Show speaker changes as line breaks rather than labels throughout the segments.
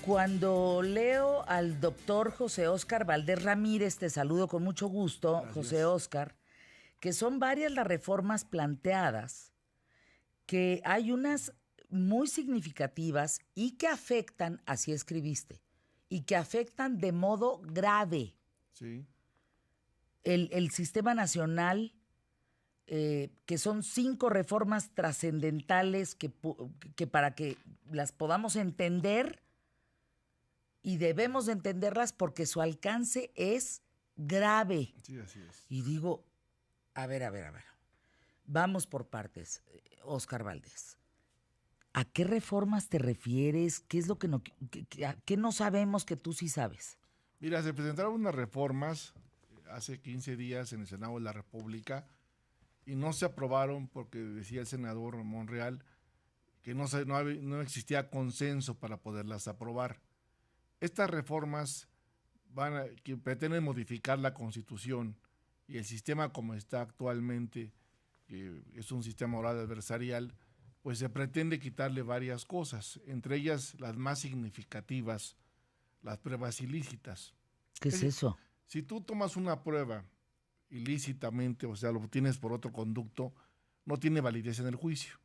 Cuando leo al doctor José Óscar Valdés Ramírez, te saludo con mucho gusto,
Gracias.
José Óscar, que son varias las reformas planteadas, que hay unas muy significativas y que afectan, así escribiste, y que afectan de modo grave
Sí.
el sistema nacional, que son 5 reformas trascendentales que para que las podamos entender, y debemos de entenderlas porque su alcance es grave.
Sí, así es.
Y digo, a ver. Vamos por partes, Óscar Valdés. ¿A qué reformas te refieres? ¿Qué es lo que no, qué no sabemos que tú sí sabes?
Mira, se presentaron unas reformas hace 15 días en el Senado de la República y no se aprobaron porque decía el senador Monreal que no existía consenso para poderlas aprobar. Estas reformas que pretenden modificar la Constitución y el sistema como está actualmente, que es un sistema oral adversarial, pues se pretende quitarle varias cosas, entre ellas las más significativas, las pruebas ilícitas.
¿Qué es eso?
Si tú tomas una prueba ilícitamente, o sea, lo obtienes por otro conducto, no tiene validez en el juicio.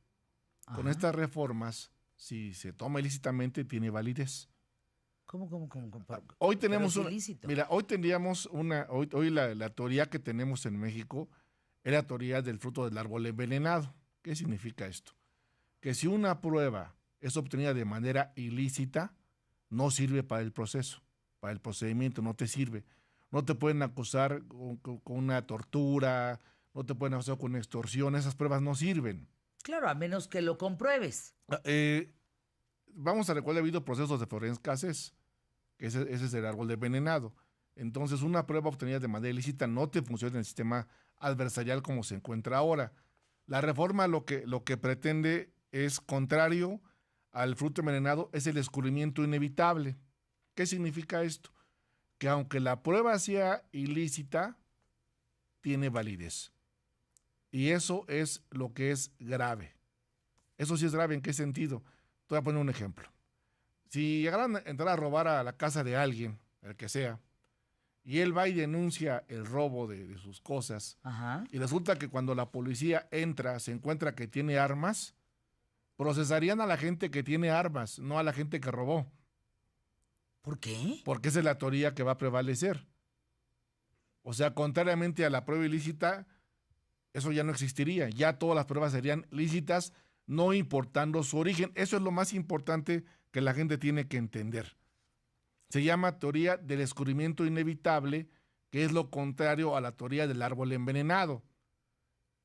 Ajá.
Con estas reformas, si se toma ilícitamente, tiene validez.
¿Cómo?
Hoy tenemos
Pero es ilícito.
Mira, hoy tendríamos hoy la teoría que tenemos en México es la teoría del fruto del árbol envenenado. ¿Qué significa esto? Que si una prueba es obtenida de manera ilícita, no sirve para el proceso, para el procedimiento, no te sirve. No te pueden acusar con una tortura, no te pueden acusar con extorsión, esas pruebas no sirven.
Claro, a menos que lo compruebes.
Vamos a recordar, ha habido procesos de forense cases, que ese es el árbol envenenado. Entonces, una prueba obtenida de manera ilícita no te funciona en el sistema adversarial como se encuentra ahora. La reforma lo que pretende es contrario al fruto envenenado, es el escurrimiento inevitable. ¿Qué significa esto? Que aunque la prueba sea ilícita, tiene validez. Y eso es lo que es grave. Eso sí es grave, ¿en qué sentido? Te voy a poner un ejemplo. Si llegaran a entrar a robar a la casa de alguien, el que sea, y él va y denuncia el robo de sus cosas,
Ajá.
y resulta que cuando la policía entra, se encuentra que tiene armas, procesarían a la gente que tiene armas, no a la gente que robó.
¿Por qué?
Porque esa es la teoría que va a prevalecer. O sea, contrariamente a la prueba ilícita, eso ya no existiría. Ya todas las pruebas serían lícitas, no importando su origen. Eso es lo más importante que la gente tiene que entender. Se llama teoría del escurrimiento inevitable, que es lo contrario a la teoría del árbol envenenado.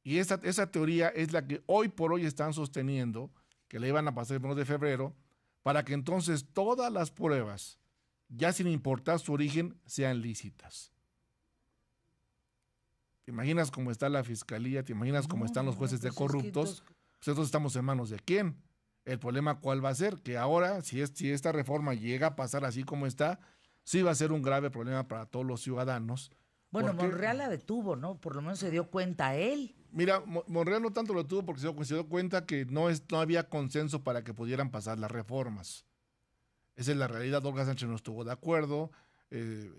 Y esa teoría es la que hoy por hoy están sosteniendo, que le iban a pasar el 1 de febrero, para que entonces todas las pruebas, ya sin importar su origen, sean lícitas. ¿Te imaginas cómo está la fiscalía? ¿Te imaginas cómo están los jueces de corruptos? Pues entonces estamos en manos de ¿quién? El problema ¿cuál va a ser? Que ahora, si esta reforma llega a pasar así como está, sí va a ser un grave problema para todos los ciudadanos.
Bueno, Monreal la detuvo, ¿no? Por lo menos se dio cuenta él.
Mira, Monreal no tanto lo detuvo porque se dio cuenta que no había consenso para que pudieran pasar las reformas. Esa es la realidad. Olga Sánchez no estuvo de acuerdo,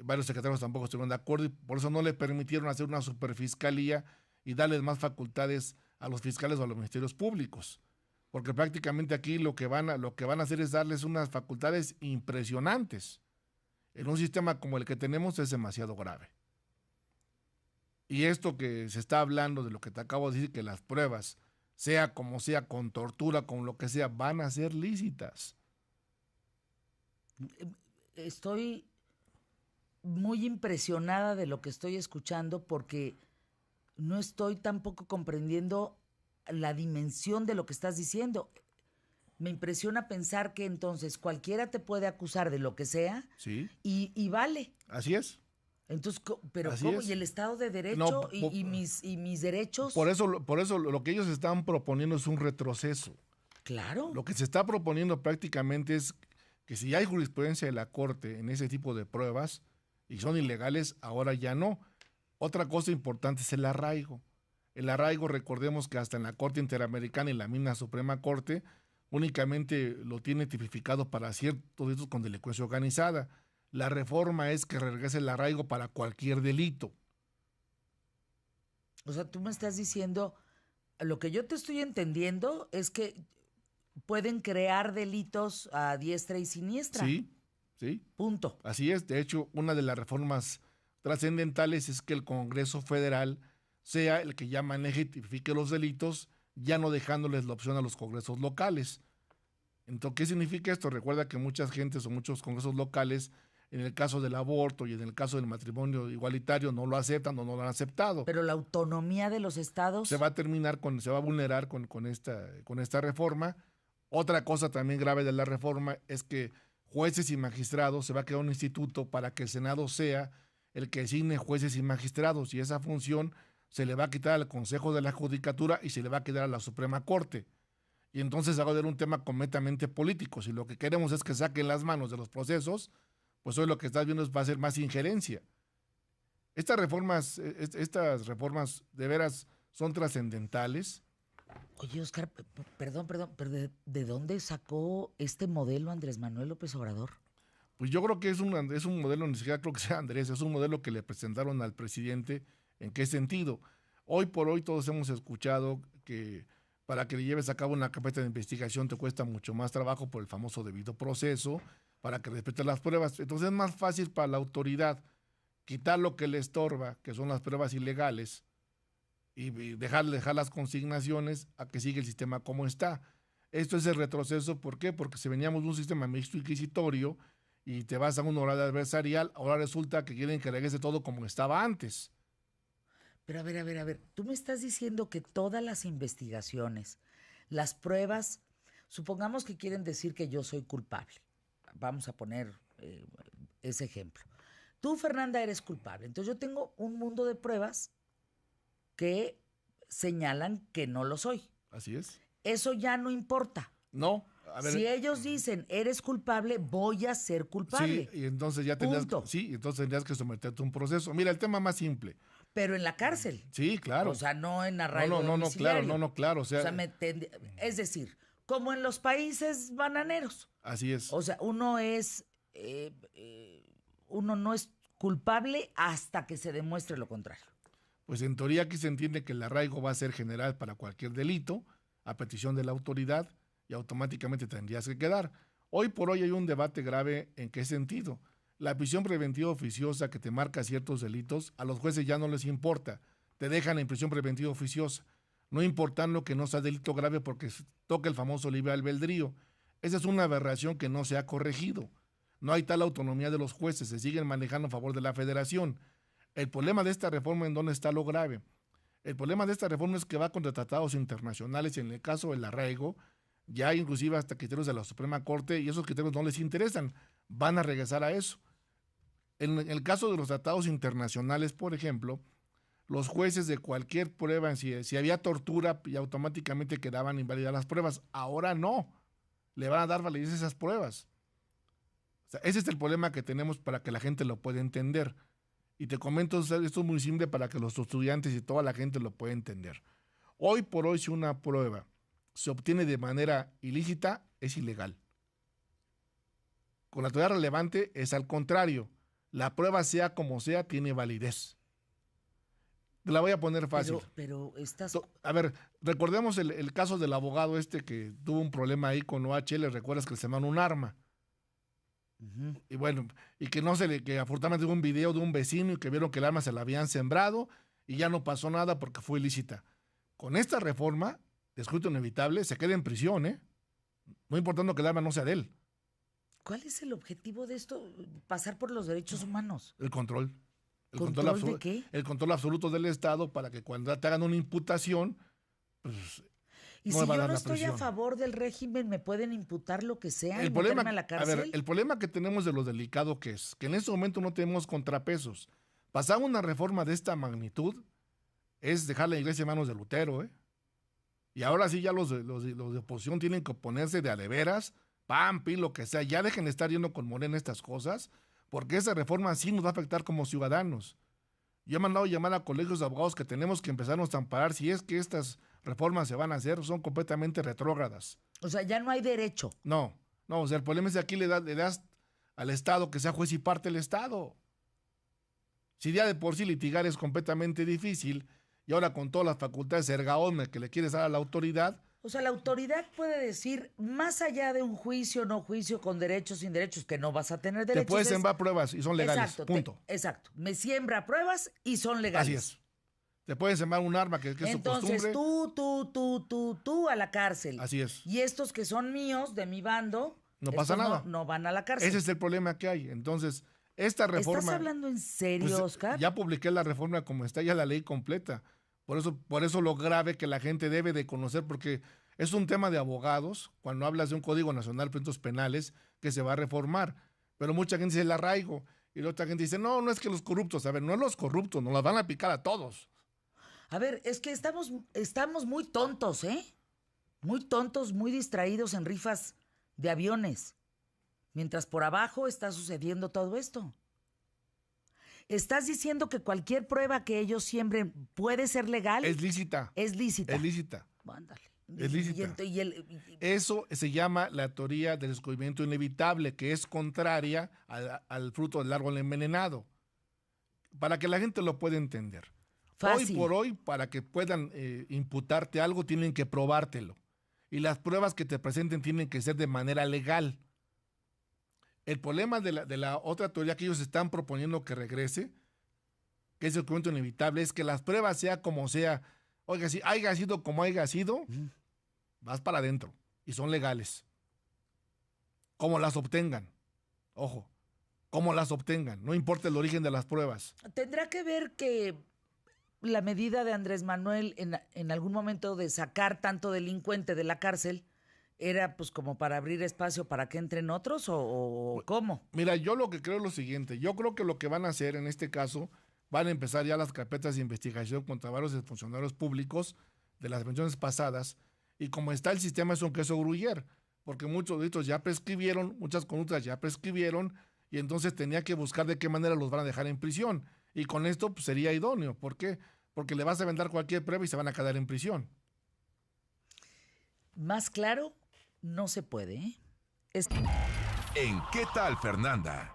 varios secretarios tampoco estuvieron de acuerdo y por eso no le permitieron hacer una superfiscalía y darles más facultades a los fiscales o a los ministerios públicos. Porque prácticamente aquí lo que van a hacer es darles unas facultades impresionantes. En un sistema como el que tenemos es demasiado grave. Y esto que se está hablando de lo que te acabo de decir, que las pruebas, sea como sea, con tortura, con lo que sea, van a ser lícitas.
Estoy muy impresionada de lo que estoy escuchando porque no estoy tampoco comprendiendo la dimensión de lo que estás diciendo. Me impresiona pensar que entonces cualquiera te puede acusar de lo que sea,
¿Sí?
y vale.
Así es.
Entonces, ¿pero
Así
cómo?
es.
¿Y el Estado de Derecho
No,
y mis derechos?
Por eso lo que ellos están proponiendo es un retroceso.
Claro.
Lo que se está proponiendo prácticamente es que si hay jurisprudencia de la Corte en ese tipo de pruebas y son ilegales, ahora ya no. Otra cosa importante es el arraigo. El arraigo, recordemos que hasta en la Corte Interamericana y la misma Suprema Corte únicamente lo tiene tipificado para ciertos delitos con delincuencia organizada. La reforma es que regrese el arraigo para cualquier delito.
O sea, tú me estás diciendo, lo que yo te estoy entendiendo es que pueden crear delitos a diestra y siniestra.
Sí, sí.
Punto.
Así es. De hecho, una de las reformas trascendentales es que el Congreso Federal sea el que ya maneje y tipifique los delitos, ya no dejándoles la opción a los congresos locales. Entonces, ¿qué significa esto? Recuerda que muchas gentes o muchos congresos locales, en el caso del aborto y en el caso del matrimonio igualitario, no lo aceptan o no lo han aceptado.
Pero la autonomía de los estados
Se va a vulnerar con esta reforma. Otra cosa también grave de la reforma es que jueces y magistrados, se va a crear un instituto para que el Senado sea el que designe jueces y magistrados, y esa función se le va a quitar al Consejo de la Judicatura y se le va a quedar a la Suprema Corte. Y entonces va a haber un tema completamente político. Si lo que queremos es que saquen las manos de los procesos, pues hoy lo que estás viendo va a ser más injerencia. Estas reformas de veras son trascendentales.
Oye, Oscar, perdón, pero ¿de dónde sacó este modelo Andrés Manuel López Obrador?
Pues yo creo que es un modelo, ni siquiera creo que sea Andrés, es un modelo que le presentaron al presidente. ¿En qué sentido? Hoy por hoy todos hemos escuchado que para que le lleves a cabo una carpeta de investigación te cuesta mucho más trabajo por el famoso debido proceso, para que respete las pruebas. Entonces es más fácil para la autoridad quitar lo que le estorba, que son las pruebas ilegales, y dejar las consignaciones a que siga el sistema como está. Esto es el retroceso. ¿Por qué? Porque si veníamos de un sistema mixto inquisitorio y te vas a un horario adversarial, ahora resulta que quieren que regrese todo como estaba antes.
Pero a ver, tú me estás diciendo que todas las investigaciones, las pruebas, supongamos que quieren decir que yo soy culpable. Vamos a poner ese ejemplo. Tú, Fernanda, eres culpable. Entonces yo tengo un mundo de pruebas que señalan que no lo soy.
Así es.
Eso ya no importa.
No. A ver,
si ellos dicen, eres culpable, voy a ser culpable.
Sí, y entonces ya tendrías que someterte a un proceso. Mira, el tema más simple.
Pero en la cárcel.
Sí, claro.
O sea, no en arraigo
claro. O sea,
es decir, como en los países bananeros.
Así es.
O sea, uno no es culpable hasta que se demuestre lo contrario.
Pues en teoría aquí se entiende que el arraigo va a ser general para cualquier delito, a petición de la autoridad, y automáticamente tendrías que quedar. Hoy por hoy hay un debate grave. ¿En qué sentido? La prisión preventiva oficiosa que te marca ciertos delitos, a los jueces ya no les importa. Te dejan en prisión preventiva oficiosa, no importando que no sea delito grave porque toca el famoso libre albedrío. Esa es una aberración que no se ha corregido. No hay tal autonomía de los jueces, se siguen manejando a favor de la federación. El problema de esta reforma, ¿en dónde está lo grave? El problema de esta reforma es que va contra tratados internacionales y en el caso del arraigo, ya inclusive hasta criterios de la Suprema Corte, y esos criterios no les interesan, van a regresar a eso. En el caso de los tratados internacionales, por ejemplo, los jueces de cualquier prueba, si había tortura, y automáticamente quedaban invalidadas las pruebas. Ahora no, le van a dar validez a esas pruebas. O sea, ese es el problema que tenemos para que la gente lo pueda entender. Y te comento, esto es muy simple para que los estudiantes y toda la gente lo pueda entender. Hoy por hoy, si una prueba se obtiene de manera ilícita, es ilegal. Con la autoridad relevante es al contrario. La prueba, sea como sea, tiene validez. Te la voy a poner fácil.
Pero estás...
A ver, recordemos el caso del abogado que tuvo un problema ahí con OHL. ¿Recuerdas que se mandó un arma? Uh-huh. Y bueno, y que afortunadamente hubo un video de un vecino y que vieron que el arma se la habían sembrado y ya no pasó nada porque fue ilícita. Con esta reforma, de escrutinio inevitable, se queda en prisión, ¿eh? No importando que el arma no sea de él.
¿Cuál es el objetivo de esto? Pasar por los derechos humanos.
El control.
¿Control de qué?
El control absoluto del Estado para que cuando te hagan una imputación, pues...
Y no si yo no estoy a favor del régimen, ¿me pueden imputar lo que sea y meterme a la cárcel?
A ver, el problema que tenemos de lo delicado que es, que en este momento no tenemos contrapesos. Pasar una reforma de esta magnitud es dejar la iglesia en manos de Lutero, ¿eh? Y ahora sí ya los de oposición tienen que oponerse de a de veras, PAN, lo que sea. Ya dejen de estar yendo con Morena estas cosas, porque esa reforma sí nos va a afectar como ciudadanos. Yo he mandado llamar a colegios de abogados que tenemos que empezarnos a amparar si es que estas reformas se van a hacer, son completamente retrógradas.
O sea, ya no hay derecho.
No, o sea, el problema es que aquí le das al Estado que sea juez y parte el Estado. Si ya de por sí litigar es completamente difícil, y ahora con todas las facultades erga omnes que le quieres dar a la autoridad.
O sea, la autoridad puede decir, más allá de un juicio, no juicio, con derechos, sin derechos, que no vas a tener derechos.
Te puedes sembrar pruebas y son legales,
exacto,
punto.
Exacto, me siembra pruebas y son legales.
Así es. Te pueden sembrar un arma que es su costumbre.
Entonces tú a la cárcel.
Así es.
Y estos que son míos, de mi bando,
no pasa nada.
No van a la cárcel.
Ese es el problema que hay. Entonces, esta reforma...
¿Estás hablando en serio,
pues,
Oscar?
Ya publiqué la reforma como está ya la ley completa. Por eso lo grave que la gente debe de conocer, porque es un tema de abogados, cuando hablas de un Código Nacional de Delitos Penales que se va a reformar. Pero mucha gente dice el arraigo, y la otra gente dice, no es que los corruptos. A ver, no es los corruptos, nos las van a picar a todos.
A ver, es que estamos muy tontos, ¿eh? Muy tontos, muy distraídos en rifas de aviones. Mientras por abajo está sucediendo todo esto. ¿Estás diciendo que cualquier prueba que ellos siembren puede ser legal?
Es lícita.
Es lícita.
Es lícita.
Ándale.
Es lícita. Eso se llama la teoría del descubrimiento inevitable, que es contraria al fruto del árbol envenenado. Para que la gente lo pueda entender.
Fácil.
Hoy por hoy, para que puedan imputarte algo, tienen que probártelo. Y las pruebas que te presenten tienen que ser de manera legal. El problema de la otra teoría que ellos están proponiendo que regrese, que es el descubrimiento inevitable, es que las pruebas sea como sea. Oiga, si haya sido como haya sido, vas para adentro. Y son legales. Como las obtengan. Ojo, como las obtengan. No importa el origen de las pruebas.
Tendrá que ver que la medida de Andrés Manuel en algún momento de sacar tanto delincuente de la cárcel era pues como para abrir espacio para que entren otros o ¿cómo?
Mira, yo lo que creo es lo siguiente. Yo creo que lo que van a hacer en este caso, van a empezar ya las carpetas de investigación contra varios funcionarios públicos de las menciones pasadas, y como está el sistema es un queso gruyere, porque muchos delitos ya prescribieron, muchas conductas ya prescribieron, y entonces tenía que buscar de qué manera los van a dejar en prisión. Y con esto pues, sería idóneo. ¿Por qué? Porque le vas a vender cualquier prueba y se van a quedar en prisión.
Más claro, no se puede, ¿eh?
¿En qué tal, Fernanda?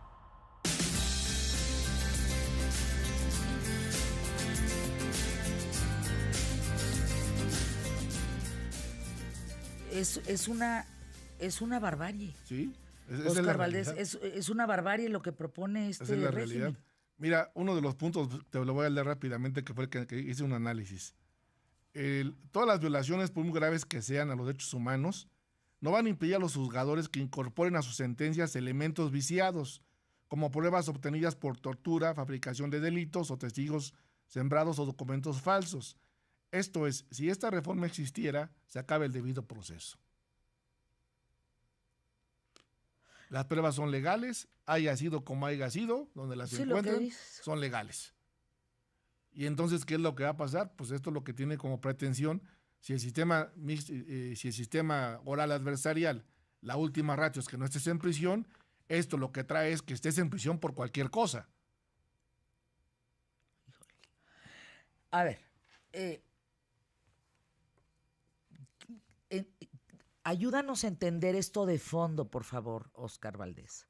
Es una barbarie.
Sí.
Oscar Valdés, es una barbarie lo que propone este
régimen. Esa es la
régimen.
realidad. Mira, uno de los puntos, te lo voy a leer rápidamente, que fue el que hice un análisis. Todas las violaciones, por muy graves que sean a los derechos humanos, no van a impedir a los juzgadores que incorporen a sus sentencias elementos viciados, como pruebas obtenidas por tortura, fabricación de delitos o testigos sembrados o documentos falsos. Esto es, si esta reforma existiera, se acaba el debido proceso. Las pruebas son legales, haya sido como haya sido, donde las encuentren, son legales. Y entonces, ¿qué es lo que va a pasar? Pues esto es lo que tiene como pretensión, si el sistema oral adversarial, la última ratio es que no estés en prisión, esto lo que trae es que estés en prisión por cualquier cosa.
A ver, ayúdanos a entender esto de fondo, por favor, Oscar Valdés.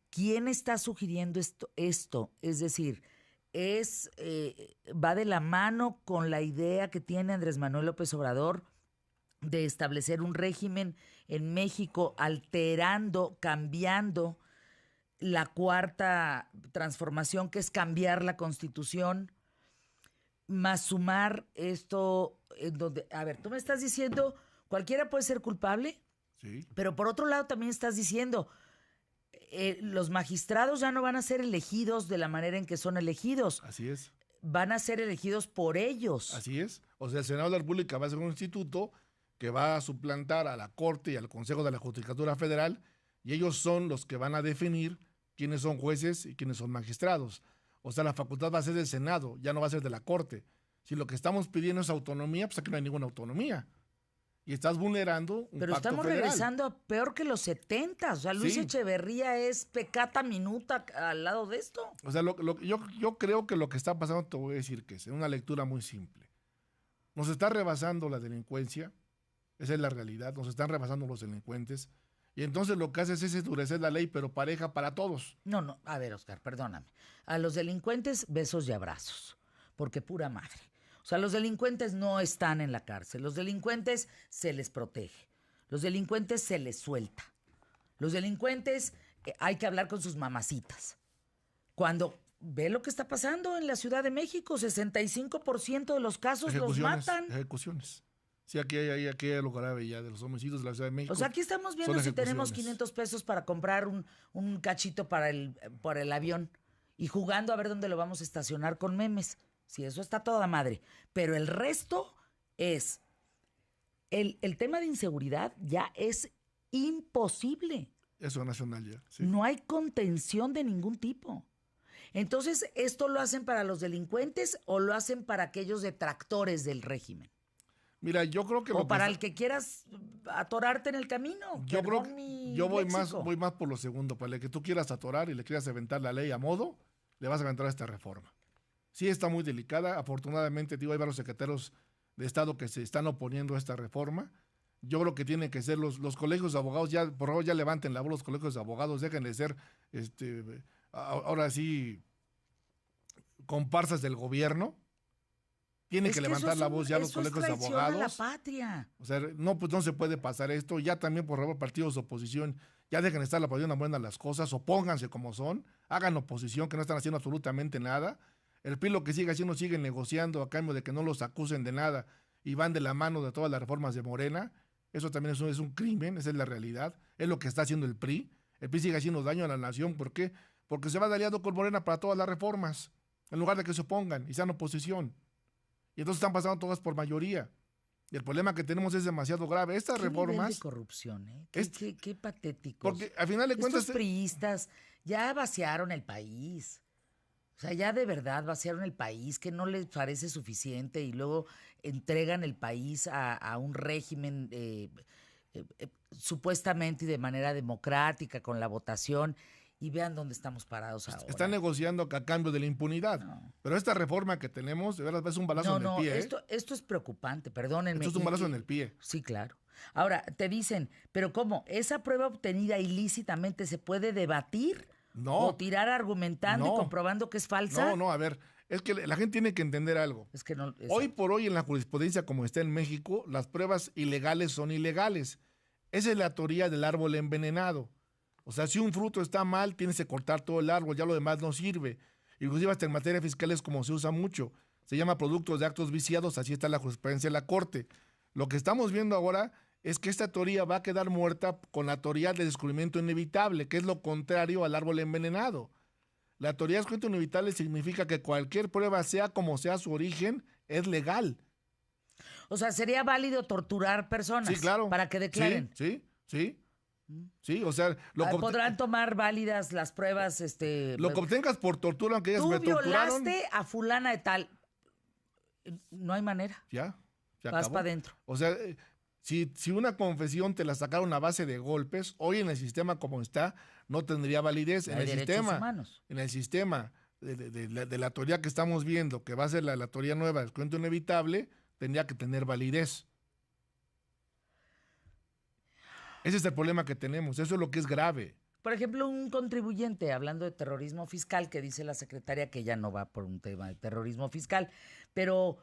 ¿Quién está sugiriendo esto? Es decir, va de la mano con la idea que tiene Andrés Manuel López Obrador de establecer un régimen en México alterando, cambiando la cuarta transformación, que es cambiar la Constitución, más sumar esto en donde, a ver, tú me estás diciendo cualquiera puede ser culpable,
sí,
pero por otro lado también estás diciendo los magistrados ya no van a ser elegidos de la manera en que son elegidos.
Así es.
Van a ser elegidos por ellos.
Así es. O sea, el Senado de la República va a ser un instituto que va a suplantar a la Corte y al Consejo de la Judicatura Federal, y ellos son los que van a definir quiénes son jueces y quiénes son magistrados. O sea, la facultad va a ser del Senado, ya no va a ser de la Corte. Si lo que estamos pidiendo es autonomía, pues aquí no hay ninguna autonomía. Y estás vulnerando un
Pero
pacto
estamos
federal.
regresando a peor que los 70. O sea, Luis
Sí.
Echeverría es pecata minuta al lado de esto.
O sea, yo creo que lo que está pasando, te voy a decir que es una lectura muy simple. Nos está rebasando la delincuencia, Esa es la realidad. Nos están rebasando los delincuentes. Y entonces lo que hace es endurecer la ley, pero pareja para todos.
No, a ver, Oscar, perdóname. A los delincuentes, besos y abrazos, porque pura madre. O sea, los delincuentes no están en la cárcel, los delincuentes se les protege, los delincuentes se les suelta. Los delincuentes hay que hablar con sus mamacitas. Cuando ve lo que está pasando en la Ciudad de México, 65% de los casos los matan.
Ejecuciones. Sí, aquí hay lo grave ya de los homicidios de la Ciudad de México.
O sea, aquí estamos viendo si tenemos 500 pesos para comprar un cachito para el avión y jugando a ver dónde lo vamos a estacionar con memes. Sí, eso está toda madre. Pero el resto es... El tema de inseguridad ya es imposible.
Eso es nacional ya. Sí.
No hay contención de ningún tipo. Entonces, ¿esto lo hacen para los delincuentes o lo hacen para aquellos detractores del régimen?
Mira, yo creo que...
O para el que quieras atorarte en el camino.
Yo voy más por lo segundo. Para el que tú quieras atorar y le quieras aventar la ley a modo, le vas a aventar esta reforma. Sí está muy delicada. Afortunadamente, hay varios secretarios de Estado que se están oponiendo a esta reforma. Yo creo que tienen que ser los colegios de abogados, ya por favor ya levanten la voz los colegios de abogados, dejen de ser, ahora sí, comparsas del gobierno. Tienen que levantar la voz ya los colegios de abogados.
A la patria.
O sea, pues no se puede pasar esto. Ya también, por favor, partidos de oposición, ya dejen de estar apoyando buenas las cosas, opónganse como son, hagan oposición, que no están haciendo absolutamente nada. El PRI lo que sigue haciendo, sigue negociando a cambio de que no los acusen de nada y van de la mano de todas las reformas de Morena. Eso también es un crimen, esa es la realidad. Es lo que está haciendo el PRI. El PRI sigue haciendo daño a la nación. ¿Por qué? Porque se va aliado con Morena para todas las reformas, en lugar de que se opongan y sean oposición. Y entonces están pasando todas por mayoría. Y el problema que tenemos es demasiado grave. Estas reformas...
Nivel de corrupción, ¿eh? Qué patéticos.
Porque al final de cuentas...
Estos priistas ya vaciaron el país. O sea, ya de verdad vaciaron el país, que no les parece suficiente y luego entregan el país a un régimen supuestamente y de manera democrática con la votación. Y vean dónde estamos parados ahora.
Están negociando a cambio de la impunidad. No. Pero esta reforma que tenemos, de verdad, es un balazo en el pie.
Esto es preocupante, perdónenme.
Esto es un balazo en el pie.
Sí, claro. Ahora, te dicen, ¿pero cómo? ¿Esa prueba obtenida ilícitamente se puede debatir?
No.
¿O tirar argumentando y comprobando que es falsa?
No, a ver, es que la gente tiene que entender algo.
Es que no.
Hoy por hoy en la jurisprudencia como está en México, las pruebas ilegales son ilegales. Esa es la teoría del árbol envenenado. O sea, si un fruto está mal, tienes que cortar todo el árbol, ya lo demás no sirve. Inclusive hasta en materia fiscal es como se usa mucho. Se llama productos de actos viciados, así está la jurisprudencia de la Corte. Lo que estamos viendo ahora es que esta teoría va a quedar muerta con la teoría del descubrimiento inevitable, que es lo contrario al árbol envenenado. La teoría del descubrimiento inevitable significa que cualquier prueba, sea como sea su origen, es legal.
O sea, ¿sería válido torturar personas?
Sí, claro.
Para que declaren.
Sí, o sea...
podrán tomar válidas las pruebas,
Lo que obtengas por tortura, aunque ellas me torturaron...
Tú violaste a fulana de tal. No hay manera.
Ya
vas para adentro.
O sea, si una confesión te la sacaron a base de golpes, hoy en el sistema como está, no tendría validez. En el sistema de la teoría que estamos viendo, que va a ser la teoría nueva del cuento inevitable, tendría que tener validez. Ese es el problema que tenemos, eso es lo que es grave.
Por ejemplo, un contribuyente, hablando de terrorismo fiscal, que dice la secretaria que ya no va por un tema de terrorismo fiscal, pero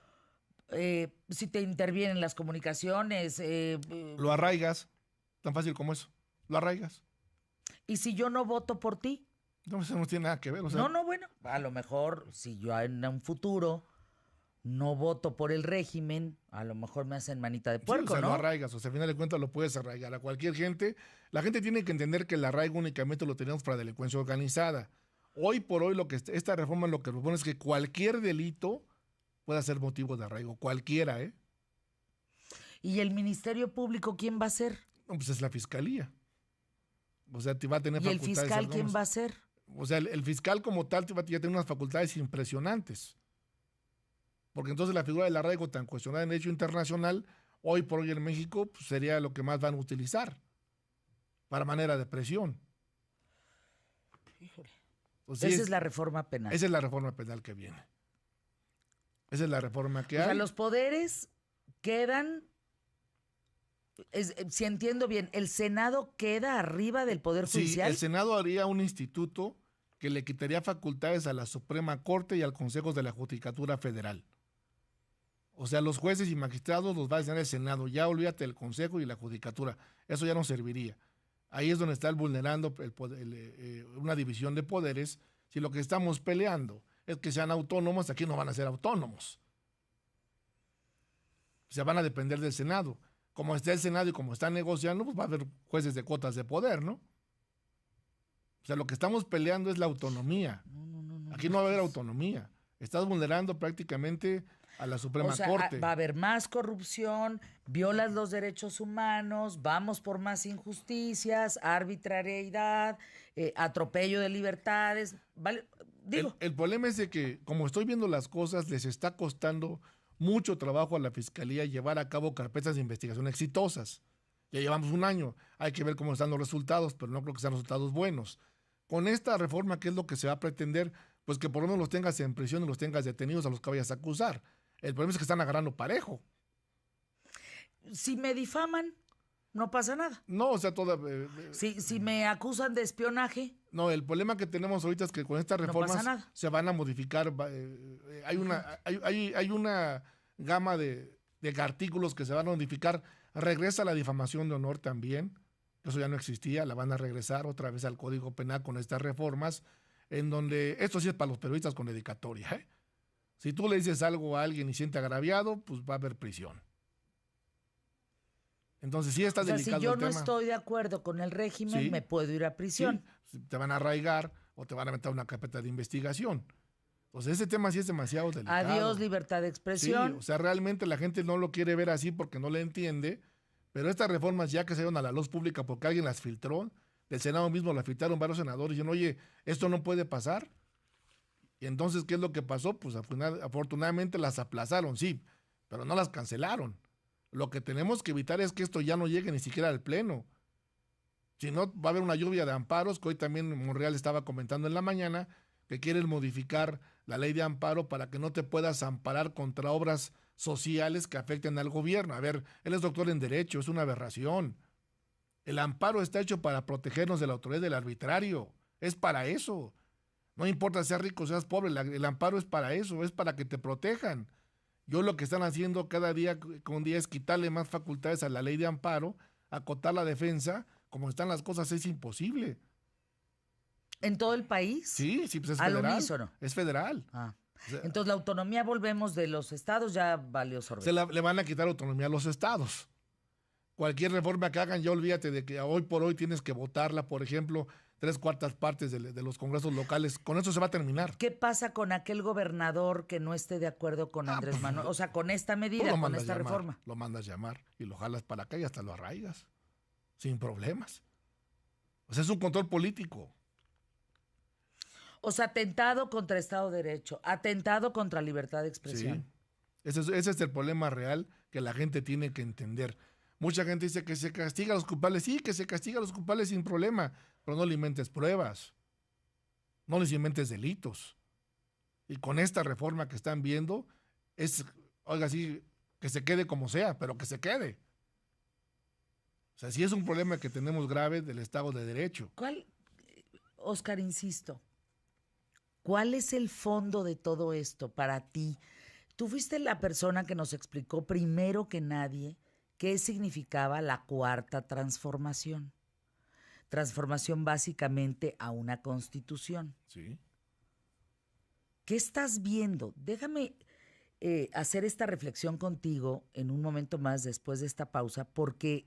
si te intervienen las comunicaciones...
lo arraigas, tan fácil como eso, lo arraigas.
¿Y si yo no voto por ti?
No, eso no tiene nada que ver. O sea,
bueno, a lo mejor si yo en un futuro... no voto por el régimen, a lo mejor me hacen manita de puerco,
sí, o sea,
¿no?
Lo arraigas, o sea, al final de cuentas lo puedes arraigar a cualquier gente. La gente tiene que entender que el arraigo únicamente lo tenemos para delincuencia organizada. Hoy por hoy esta reforma lo que propone es que cualquier delito pueda ser motivo de arraigo, cualquiera, ¿eh?
¿Y el Ministerio Público quién va a ser?
No, pues es la Fiscalía. O sea, te va a tener facultades.
¿Y el fiscal quién va a ser?
O sea, el fiscal como tal te va a tener unas facultades impresionantes. Porque entonces la figura del arraigo tan cuestionada en derecho internacional, hoy por hoy en México, pues sería lo que más van a utilizar para manera de presión.
Híjole. Pues esa es la reforma penal.
Esa es la reforma penal que viene. Esa es la reforma que hay.
O sea, los poderes quedan Si entiendo bien, ¿el Senado queda arriba del Poder
Sí,
Judicial?
el Senado haría un instituto que le quitaría facultades a la Suprema Corte y al Consejo de la Judicatura Federal. O sea, los jueces y magistrados los va a designar el Senado. Ya olvídate del Consejo y la Judicatura. Eso ya no serviría. Ahí es donde está vulnerando una división de poderes. Si lo que estamos peleando es que sean autónomos, aquí no van a ser autónomos. Se van a depender del Senado. Como está el Senado y como están negociando, pues va a haber jueces de cuotas de poder, ¿no? O sea, lo que estamos peleando es la autonomía. Aquí no va a haber autonomía. Estás vulnerando prácticamente a la Suprema Corte.
Va a haber más corrupción, violas los derechos humanos, vamos por más injusticias, arbitrariedad, atropello de libertades. ¿Vale? Digo.
El problema es de que, como estoy viendo las cosas, les está costando mucho trabajo a la Fiscalía llevar a cabo carpetas de investigación exitosas. Ya llevamos un año, hay que ver cómo están los resultados, pero no creo que sean resultados buenos. Con esta reforma, ¿qué es lo que se va a pretender? Pues que por lo menos los tengas en prisión y los tengas detenidos a los que vayas a acusar. El problema es que están agarrando parejo.
Si me difaman, no pasa nada.
No, o sea,
Si me acusan de espionaje.
No, el problema que tenemos ahorita es que con estas reformas se van a modificar. Hay una gama de artículos que se van a modificar. Regresa la difamación de honor también. Eso ya no existía. La van a regresar otra vez al Código Penal con estas reformas, en donde esto sí es para los periodistas con dedicatoria, ¿eh? Si tú le dices algo a alguien y siente agraviado, pues va a haber prisión. Entonces sí está delicado el tema.
Si yo no estoy de acuerdo con el régimen, sí, me puedo ir a prisión.
Sí, te van a arraigar o te van a meter una carpeta de investigación. Entonces ese tema sí es demasiado delicado.
Adiós, libertad de expresión.
Sí, o sea, realmente la gente no lo quiere ver así porque no le entiende, pero estas reformas ya que salieron a la luz pública porque alguien las filtró, del Senado mismo las filtraron varios senadores y dijeron, oye, esto no puede pasar. Y entonces, ¿qué es lo que pasó? Pues afortunadamente las aplazaron, sí, pero no las cancelaron. Lo que tenemos que evitar es que esto ya no llegue ni siquiera al Pleno. Si no, va a haber una lluvia de amparos, que hoy también Monreal estaba comentando en la mañana, que quieren modificar la ley de amparo para que no te puedas amparar contra obras sociales que afecten al gobierno. A ver, él es doctor en Derecho, es una aberración. El amparo está hecho para protegernos de la autoridad del arbitrario. Es para eso. No importa seas rico o seas pobre, el amparo es para eso, es para que te protejan. Yo lo que están haciendo cada día con día es quitarle más facultades a la ley de amparo, acotar la defensa. Como están las cosas es imposible.
¿En todo el país?
Sí, pues es federal.
¿Al unísono?
Es federal.
O sea, entonces la autonomía, volvemos de los estados, ya valió sorbete.
Le van a quitar autonomía a los estados. Cualquier reforma que hagan, ya olvídate de que hoy por hoy tienes que votarla, por ejemplo, 3/4 partes de los congresos locales. Con eso se va a terminar.
¿Qué pasa con aquel gobernador que no esté de acuerdo con Andrés Manuel? O sea, con esta medida, con esta reforma.
Lo mandas llamar y lo jalas para acá y hasta lo arraigas. Sin problemas. O sea, es un control político.
O sea, atentado contra Estado de Derecho, atentado contra libertad de expresión.
Sí. Ese es el problema real que la gente tiene que entender. Mucha gente dice que se castiga a los culpables. Sí, que se castiga a los culpables sin problema, pero no le inventes pruebas. No les inventes delitos. Y con esta reforma que están viendo, oiga, sí, que se quede como sea, pero que se quede. O sea, sí es un problema que tenemos grave del Estado de Derecho.
Oscar, insisto, ¿cuál es el fondo de todo esto para ti? Tú fuiste la persona que nos explicó primero que nadie qué significaba la cuarta transformación. Transformación básicamente a una constitución.
Sí.
¿Qué estás viendo? Déjame hacer esta reflexión contigo en un momento más después de esta pausa, porque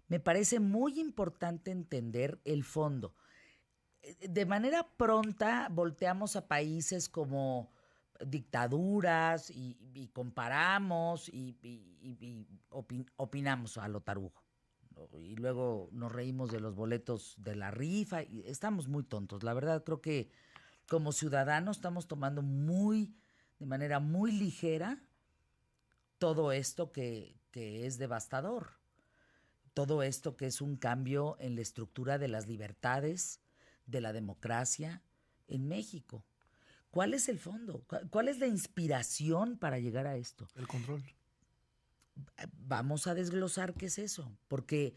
me parece muy importante entender el fondo. De manera pronta volteamos a países como dictaduras y comparamos y opinamos a lo tarugo. Y luego nos reímos de los boletos de la rifa. Y estamos muy tontos. La verdad, creo que como ciudadanos estamos tomando de manera muy ligera todo esto que es devastador. Todo esto que es un cambio en la estructura de las libertades, de la democracia en México. ¿Cuál es el fondo? ¿Cuál es la inspiración para llegar a esto?
El control.
vamos a desglosar qué es eso, porque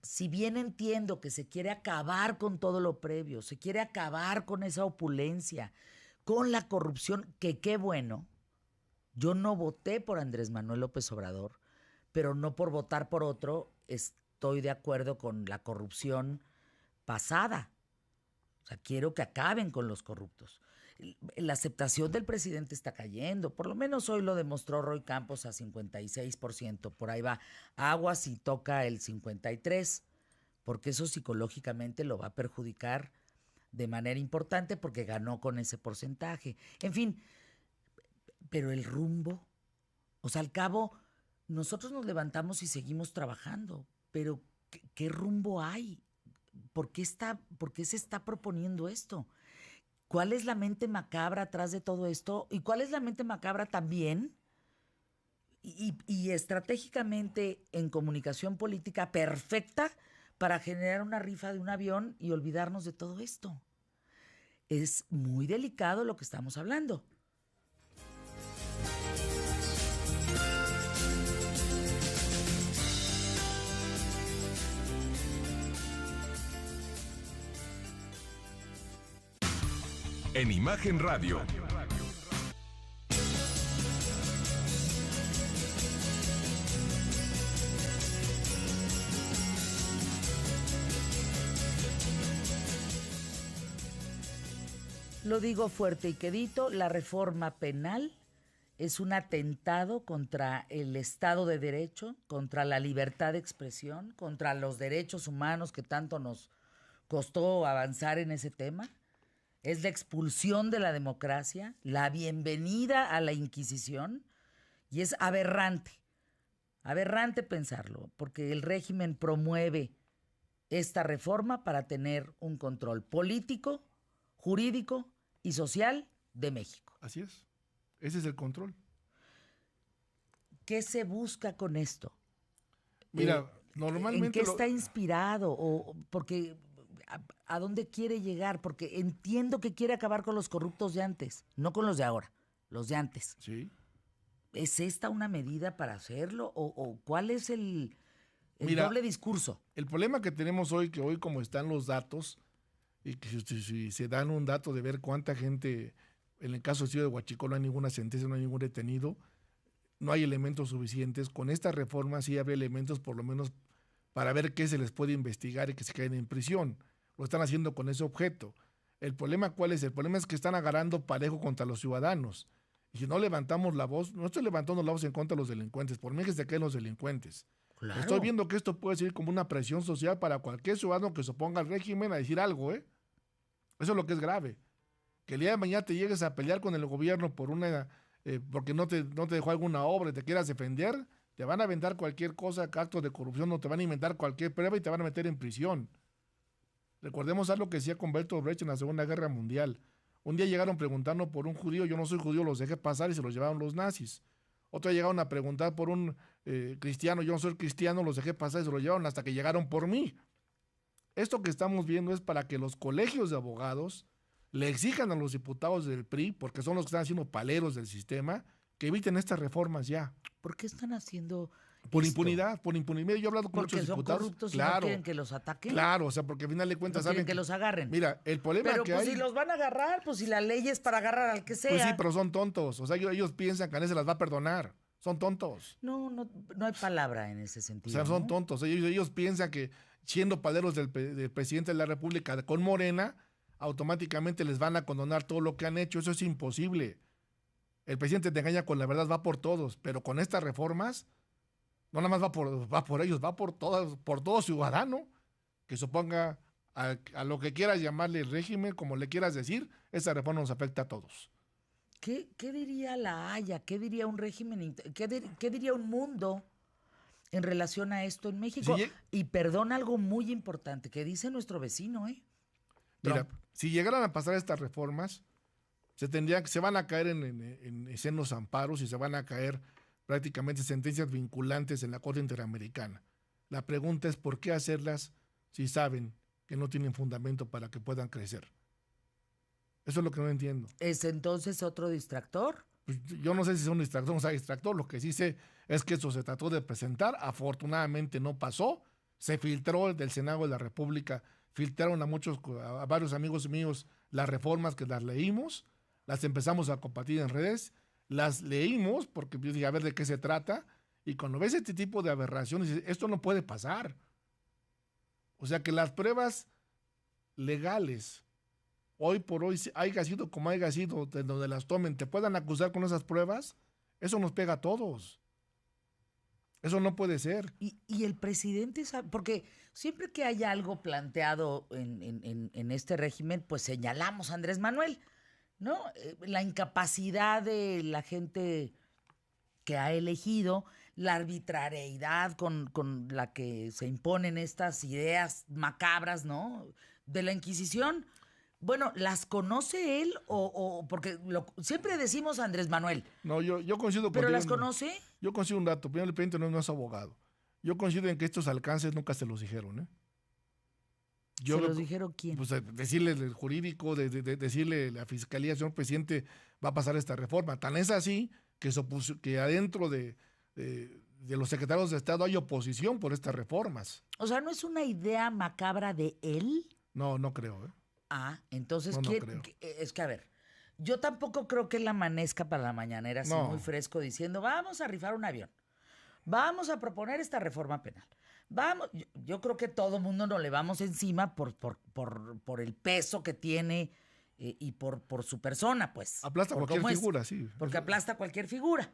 si bien entiendo que se quiere acabar con todo lo previo, se quiere acabar con esa opulencia, con la corrupción, que qué bueno, yo no voté por Andrés Manuel López Obrador, pero no por votar por otro estoy de acuerdo con la corrupción pasada. O sea, quiero que acaben con los corruptos. La aceptación del presidente está cayendo, por lo menos hoy lo demostró Roy Campos a 56%, por ahí va aguas y toca el 53%, porque eso psicológicamente lo va a perjudicar de manera importante porque ganó con ese porcentaje. En fin, pero el rumbo, o sea, al cabo, nosotros nos levantamos y seguimos trabajando, pero ¿qué rumbo hay? ¿Por qué se está proponiendo esto? ¿Cuál es la mente macabra atrás de todo esto? ¿Y cuál es la mente macabra también? Y estratégicamente en comunicación política perfecta para generar una rifa de un avión y olvidarnos de todo esto. Es muy delicado lo que estamos hablando.
En Imagen Radio.
Lo digo fuerte y quedito, la reforma penal es un atentado contra el Estado de Derecho, contra la libertad de expresión, contra los derechos humanos que tanto nos costó avanzar en ese tema. Es la expulsión de la democracia, la bienvenida a la Inquisición, y es aberrante pensarlo, porque el régimen promueve esta reforma para tener un control político, jurídico y social de México.
Así es. Ese es el control.
¿Qué se busca con esto?
Mira, normalmente...
¿En qué está inspirado? O porque... ¿A dónde quiere llegar? Porque entiendo que quiere acabar con los corruptos de antes, no con los de ahora, los de antes.
Sí.
¿Es esta una medida para hacerlo? ¿O cuál es el
Mira,
doble discurso?
El problema que tenemos hoy, que hoy como están los datos, y que si se dan un dato de ver cuánta gente, en el caso del Ciudad de Huachicol no hay ninguna sentencia, no hay ningún detenido, no hay elementos suficientes. Con esta reforma sí habría elementos por lo menos para ver qué se les puede investigar y que se queden en prisión. Lo están haciendo con ese objeto. ¿El problema cuál es? El problema es que están agarrando parejo contra los ciudadanos. Y si no levantamos la voz, no estoy levantando la voz en contra de los delincuentes, por mí que se queden los delincuentes.
Claro.
Estoy viendo que esto puede ser como una presión social para cualquier ciudadano que se oponga al régimen a decir algo, ¿eh? Eso es lo que es grave. Que el día de mañana te llegues a pelear con el gobierno por porque no te dejó alguna obra y te quieras defender, te van a aventar cualquier cosa, actos de corrupción, no te van a inventar cualquier prueba y te van a meter en prisión. Recordemos algo que decía con Bertolt Brecht en la Segunda Guerra Mundial. Un día llegaron preguntando por un judío, yo no soy judío, los dejé pasar y se los llevaron los nazis. Otro día llegaron a preguntar por un cristiano, yo no soy cristiano, los dejé pasar y se los llevaron hasta que llegaron por mí. Esto que estamos viendo es para que los colegios de abogados le exijan a los diputados del PRI, porque son los que están haciendo paleros del sistema, que eviten estas reformas ya.
¿Por qué están haciendo
Por
esto?
impunidad. Yo he hablado con
Porque
muchos
son
diputados.
corruptos y
Claro,
no quieren que los ataquen.
claro, o sea, porque al final de cuentas
No quieren
saben
que los agarren.
Mira, el problema
Pero
que
pues
hay...
si los van a agarrar, pues si la ley es para agarrar al que sea.
Pues sí, pero son tontos. O sea, ellos piensan que a nadie se las va a perdonar. Son tontos.
No hay palabra en ese
O
sentido.
sea, son
¿no?
tontos. Ellos piensan que siendo paleros del presidente de la República con Morena, automáticamente les van a condonar todo lo que han hecho. Eso es imposible. El presidente te engaña con la verdad, va por todos. Pero con estas reformas, no nada más va por ellos, va por todo ciudadano que se oponga a lo que quieras llamarle el régimen, como le quieras decir. Esta reforma nos afecta a todos.
¿Qué diría la Haya? ¿Qué diría un régimen? ¿Qué diría un mundo en relación a esto en México?
Sí,
y perdón, algo muy importante que dice nuestro vecino,
Mira, si llegaran a pasar estas reformas, se van a caer en senos amparos y se van a caer prácticamente sentencias vinculantes en la Corte Interamericana. La pregunta es ¿por qué hacerlas si saben que no tienen fundamento para que puedan crecer? Eso es lo que no entiendo.
¿Es entonces otro distractor?
Pues yo no sé si es un distractor o no sea distractor, lo que sí sé Es que eso se trató de presentar, afortunadamente no pasó, se filtró del Senado de la República, filtraron a varios amigos míos las reformas que las leímos, las empezamos a compartir en redes, las leímos porque yo dije a ver de qué se trata, y cuando ves este tipo de aberraciones, dices, esto no puede pasar. O sea que las pruebas legales, hoy por hoy, haya sido como haya sido, de donde las tomen, te puedan acusar con esas pruebas, eso nos pega a todos. Eso no puede ser.
Y el presidente sabe, porque siempre que hay algo planteado en este régimen, pues señalamos a Andrés Manuel, ¿no? La incapacidad de la gente que ha elegido, la arbitrariedad con la que se imponen estas ideas macabras, ¿no? De la Inquisición. Bueno, ¿las conoce él o porque siempre decimos Andrés Manuel?
No, yo coincido
¿Pero
contigo.
las conoce?
Yo coincido un dato. Primero, el presidente no es abogado. Yo coincido en que estos alcances nunca se los dijeron, ¿eh?
¿Se los dijeron quién?
Pues decirle el jurídico, decirle la fiscalía, señor presidente, va a pasar esta reforma. Tan es así que adentro de los secretarios de Estado hay oposición por estas reformas.
O sea, ¿no es una idea macabra de él?
No, no creo, ¿eh?
Ah, entonces,
No creo.
es que a ver, yo tampoco creo que él amanezca para la mañanera así muy fresco diciendo, vamos a rifar un avión, vamos a proponer esta reforma penal. Vamos, yo creo que todo mundo nos le vamos encima por el peso que tiene y por su persona, pues.
Aplasta
por
cualquier
cómo es.
figura, sí.
Porque aplasta cualquier figura,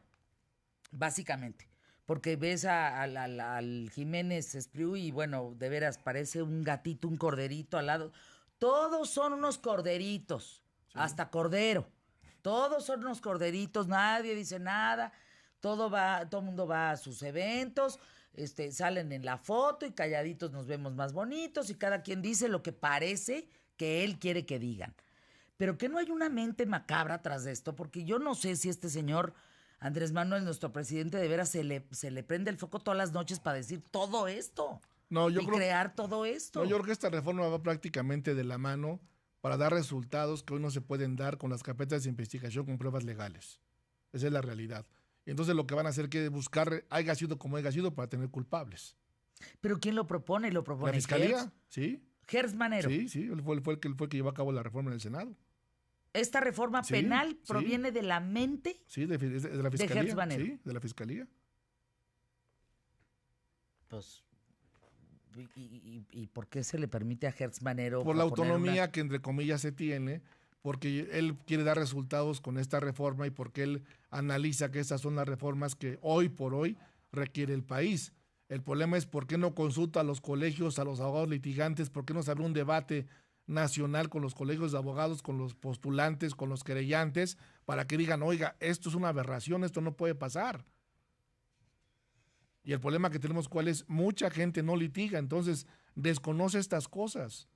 básicamente. Porque ves al Jiménez Espriu y bueno, de veras parece un gatito, un corderito al lado. Todos son unos corderitos, sí. Hasta Cordero. Todos son unos corderitos, nadie dice nada, todo el mundo va a sus eventos, salen en la foto y calladitos nos vemos más bonitos y cada quien dice lo que parece que él quiere que digan. Pero que no hay una mente macabra tras de esto, porque yo no sé si este señor Andrés Manuel, nuestro presidente, de veras se le prende el foco todas las noches para decir todo esto. Crear todo esto.
No, yo creo que esta reforma va prácticamente de la mano para dar resultados que hoy no se pueden dar con las carpetas de investigación con pruebas legales. Esa es la realidad. Y entonces lo que van a hacer es que buscar, haya sido como haya sido, para tener culpables.
¿Pero quién lo propone? ¿Lo propone
la Fiscalía?
Gertz?
Sí.
Gertz Manero.
Sí, él fue el que llevó a cabo la reforma en el Senado.
¿Esta reforma penal proviene de la mente?
Sí, de la Fiscalía.
De Gertz Manero.
Sí, de la Fiscalía.
Pues, ¿y por qué se le permite a Gertz Manero?
Por la autonomía que entre comillas se tiene, porque él quiere dar resultados con esta reforma y porque él analiza que estas son las reformas que hoy por hoy requiere el país. El problema es por qué no consulta a los colegios, a los abogados litigantes, por qué no se abre un debate nacional con los colegios de abogados, con los postulantes, con los querellantes, para que digan, oiga, esto es una aberración, esto no puede pasar. Y el problema que tenemos, ¿cuál es? Mucha gente no litiga, entonces desconoce estas cosas.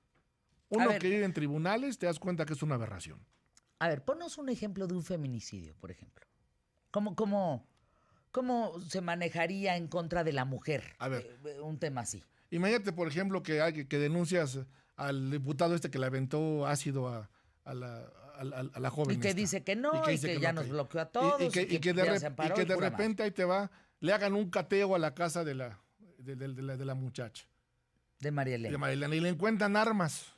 Uno que vive en tribunales, te das cuenta que es una aberración.
A ver, ponnos un ejemplo de un feminicidio, por ejemplo. ¿Cómo se manejaría en contra de la mujer?
A ver,
un tema así.
Imagínate, por ejemplo, que denuncias al diputado que le aventó ácido a la joven.
Y que dice que no, y que ya nos bloqueó a todos.
Y que de repente ahí te va, le hagan un cateo a la casa de la muchacha.
De María Elena.
Y le encuentran armas.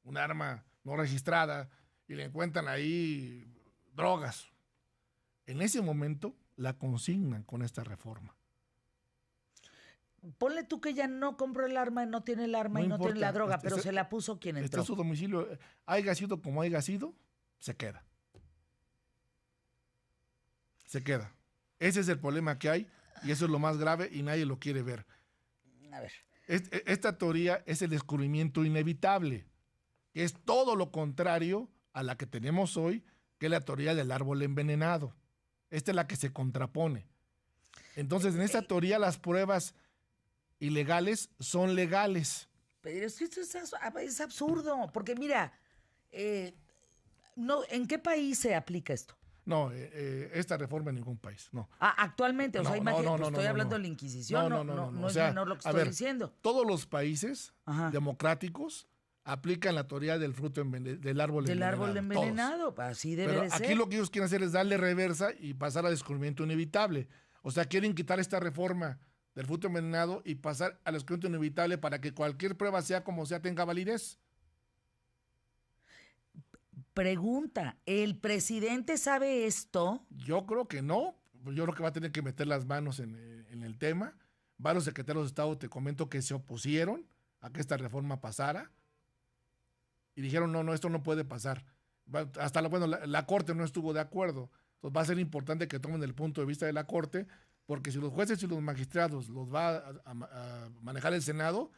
Un arma no registrada. Y le encuentran ahí drogas. En ese momento la consignan con esta reforma.
Ponle tú que ya no compró el arma, no tiene el arma y no tiene la droga, pero se la puso quien entró.
Está en su domicilio, haya sido como haya sido, se queda. Se queda. Ese es el problema que hay y eso es lo más grave y nadie lo quiere ver.
A ver.
Esta teoría es el descubrimiento inevitable, que es todo lo contrario a la que tenemos hoy, que es la teoría del árbol envenenado. Esta es la que se contrapone. Entonces, en esta teoría las pruebas ilegales son legales.
Pero esto es absurdo, porque mira, ¿en qué país se aplica esto?
No, esta reforma en ningún país, no.
Actualmente, o sea, imagínate, estoy hablando de la Inquisición, no es menor lo que estoy diciendo.
Todos los países democráticos aplican la teoría del fruto del árbol envenenado. Del árbol
envenenado, así debe de ser.
Aquí lo que ellos quieren hacer es darle reversa y pasar al descubrimiento inevitable. O sea, quieren quitar esta reforma del fruto envenenado y pasar al escrutinio inevitable para que cualquier prueba, sea como sea, tenga validez.
Pregunta, ¿el presidente sabe esto?
Yo creo que no. Yo creo que va a tener que meter las manos en el tema. Varios secretarios de Estado, te comento, que se opusieron a que esta reforma pasara y dijeron, no, esto no puede pasar. Hasta la Corte no estuvo de acuerdo. Entonces va a ser importante que tomen el punto de vista de la Corte, porque si los jueces y los magistrados los va a manejar el Senado,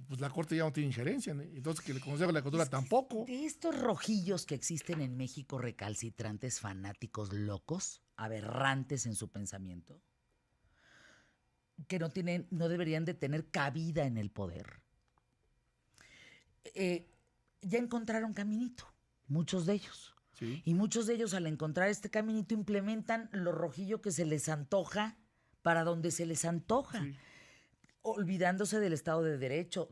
pues la Corte ya no tiene injerencia, ¿no? Entonces que el Consejo de la Cultura tampoco.
De estos rojillos que existen en México, recalcitrantes, fanáticos, locos, aberrantes en su pensamiento, que no deberían de tener cabida en el poder, ya encontraron caminito, muchos de ellos.
Sí.
Y muchos de ellos, al encontrar este caminito, implementan lo rojillo que se les antoja para donde se les antoja.
Sí.
Olvidándose del Estado de Derecho,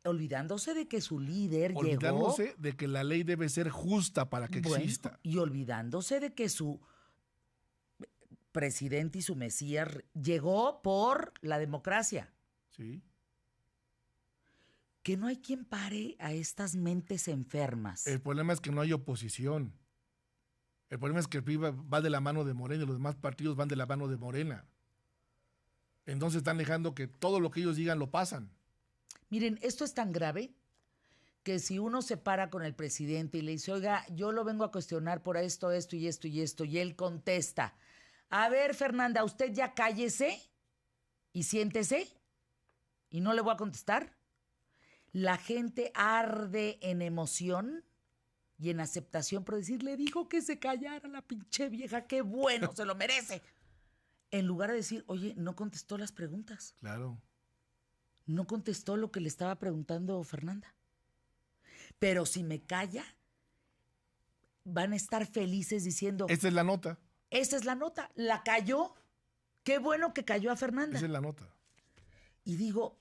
olvidándose de que su líder
Olvidándose de que la ley debe ser justa para que exista.
Y olvidándose de que su presidente y su mesías llegó por la democracia.
Sí.
Que no hay quien pare a estas mentes enfermas.
El problema es que no hay oposición. El problema es que el PRI va de la mano de Morena y los demás partidos van de la mano de Morena. Entonces están dejando que todo lo que ellos digan lo pasan.
Miren, esto es tan grave que si uno se para con el presidente y le dice, oiga, yo lo vengo a cuestionar por esto, esto y esto y esto, y él contesta, a ver, Fernanda, usted ya cállese y siéntese y no le voy a contestar. La gente arde en emoción y en aceptación por decir, le dijo que se callara la pinche vieja, qué bueno, se lo merece. En lugar de decir, oye, no contestó las preguntas.
Claro.
No contestó lo que le estaba preguntando Fernanda. Pero si me calla, van a estar felices diciendo...
Esta es la nota.
Esa es la nota. La cayó. Qué bueno que cayó a Fernanda.
Esa es la nota.
Y digo,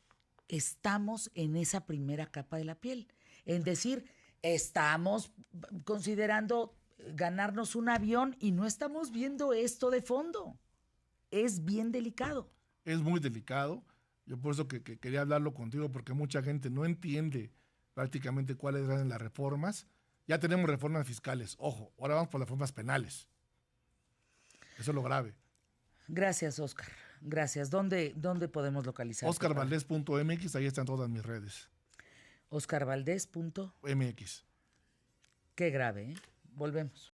estamos en esa primera capa de la piel. En decir, estamos considerando ganarnos un avión y no estamos viendo esto de fondo. Es bien delicado.
Es muy delicado. Yo por eso que quería hablarlo contigo, porque mucha gente no entiende prácticamente cuáles eran las reformas. Ya tenemos reformas fiscales. Ojo, ahora vamos por las reformas penales. Eso es lo grave.
Gracias, Oscar. Gracias. ¿Dónde podemos localizar?
OscarValdez.mx, ahí están todas mis redes.
OscarValdez.
MX.
Qué grave, ¿eh? Volvemos.